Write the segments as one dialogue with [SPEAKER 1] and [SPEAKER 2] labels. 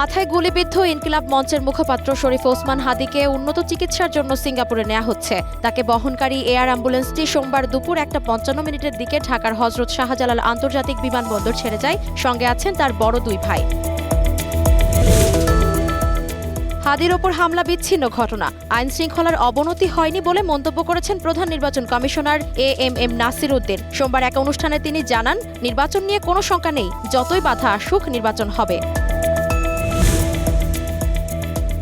[SPEAKER 1] মাথায় গুলিবিদ্ধ ইনকিলাব মঞ্চের মুখপাত্র শরীফ ওসমান হাদিকে উন্নত চিকিৎসার জন্য সিঙ্গাপুরে নেওয়া হচ্ছে। তাকে বহনকারী এয়ার অ্যাম্বুলেন্সটি সোমবার দুপুর 1:55 দিকে ঢাকার হজরত শাহজালাল আন্তর্জাতিক বিমানবন্দর ছেড়ে যায়। সঙ্গে আছেন তার বড় দুই ভাই। হাদির ওপর হামলা বিচ্ছিন্ন ঘটনা, আইন শৃঙ্খলার অবনতি হয়নি বলে মন্তব্য করেছেন প্রধান নির্বাচন কমিশনার এএমএম নাসির উদ্দিন। সোমবার এক অনুষ্ঠানে তিনি জানান, নির্বাচন নিয়ে কোনো শঙ্কা নেই, যতই বাধা আসুক নির্বাচন হবে।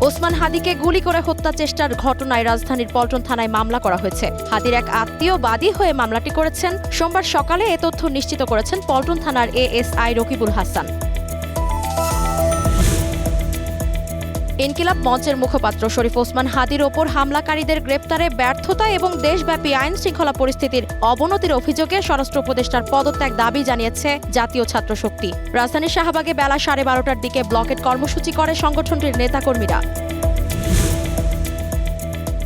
[SPEAKER 1] ওসমান হাদিকে গুলি করে হত্যা চেষ্টার ঘটনায় রাজধানীর পল্টন থানায় মামলা করা হয়েছে। হাদির এক আত্মীয় বাদী হয়ে মামলাটি করেছেন। সোমবার সকালে এ তথ্য নিশ্চিত করেছেন পল্টন থানার এএসআই রকিবুল হাসান। ইনকিলাব মঞ্চের মুখপাত্র শরীফ ওসমান হাদির ওপর হামলাকারীদের গ্রেপ্তারে ব্যর্থতা এবং দেশব্যাপী আইন শৃঙ্খলা পরিস্থিতির অবনতির অভিযোগে স্বরাষ্ট্র উপদেষ্টার পদত্যাগ দাবি জানিয়েছে জাতীয় ছাত্র শক্তি। রাজধানীর শাহবাগে বেলা 12:30টার দিকে ব্লকেট কর্মসূচি করে সংগঠনটির নেতাকর্মীরা।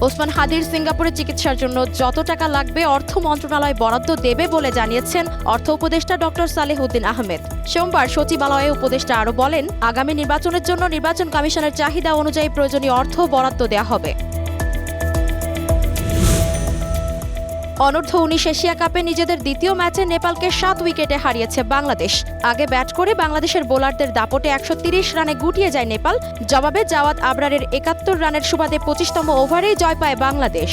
[SPEAKER 1] ওসমান হাদির সিঙ্গাপুরে চিকিৎসার জন্য যত টাকা লাগবে অর্থ মন্ত্রণালয় বরাদ্দ দেবে বলে জানিয়েছেন অর্থ উপদেষ্টা ডক্টর সালেহ উদ্দিন আহমেদ। সোমবার সচিবালয়ে উপদেষ্টা আরও বলেন, আগামী নির্বাচনের জন্য নির্বাচন কমিশনের চাহিদা অনুযায়ী প্রয়োজনীয় অর্থ বরাদ্দ দেওয়া হবে। অনূর্ধ্ব-19 এশিয়া কাপে নিজেদের দ্বিতীয় ম্যাচে নেপালকে 7 উইকেটে হারিয়েছে বাংলাদেশ। আগে ব্যাট করে বাংলাদেশের বোলারদের দাপটে 130 রানে গুটিয়ে যায় নেপাল। জবাবে জাওয়াদ আবরারের 71 রানের সুবাদে 25তম ওভারেই জয় পায় বাংলাদেশ।